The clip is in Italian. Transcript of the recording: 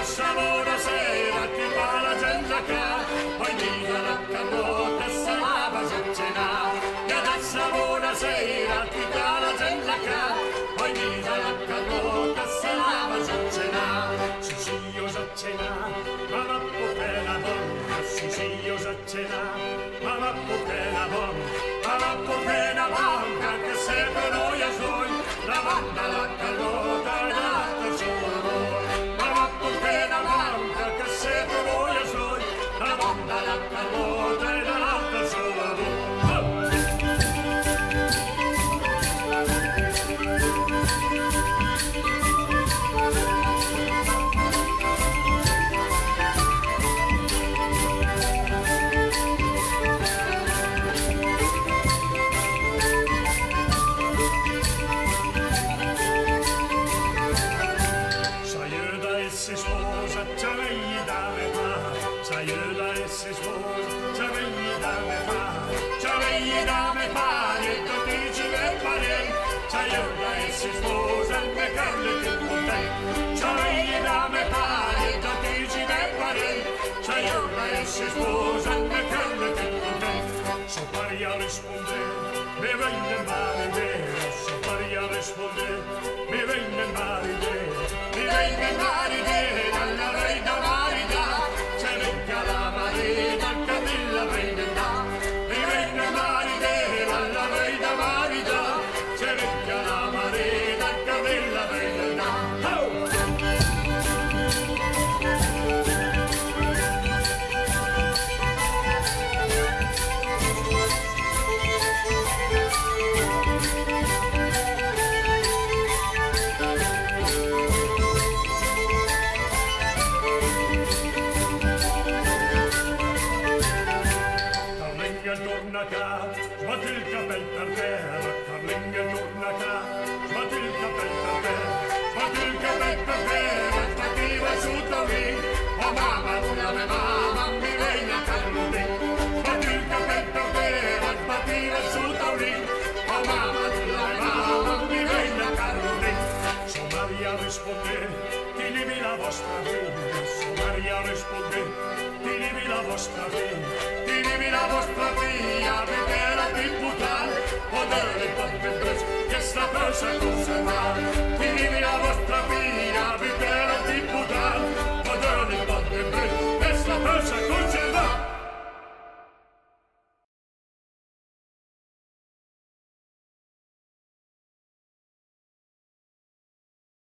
adesso buonasera ti fa la gente che poi dica la carota e se la va a cenare. E adesso buonasera ti fa la gente che poi dica la carota e se la va a cenare. Sì, io so cenare, ma va per la donna. Sì, io so cenare, ma va per la donna. Ma va per la donna che se per noi è solo la banda la carota e l'altra sola voi. Ma va per la donna che se per noi è solo la banda la carota e l'altra sola voi. Si sposa e Carlo che contento, c'è da me pare, da dici me pare, c'è io e si sposa e Carlo che contento. So pari a rispondere, mi venne male vero, so pari a rispondere, mi venne male vero, mi venne male vero, alla reina marita, c'è l'ecca la marita, Camilla vendetta, mi venne male vero, alla reina marita, c'è l'ecca la marita, Camilla vendetta. Oh! Torna qua, sbatti il capello per terra, Carlinga torna qua, sbatti il capello per terra, sbatti il capello per terra, stativa su lì, oh mamma, la mia mamma, mi viene a Carlone, sbatti il capello per terra, stativa su lì, oh mamma, la mia mamma, mi viene a Carlone. So Maria risponde, ti levi la vostra vita, so Maria risponde, ti levi la vostra vita, la vostra via, vedere di puttane, o delle pappe che sta cosa cosa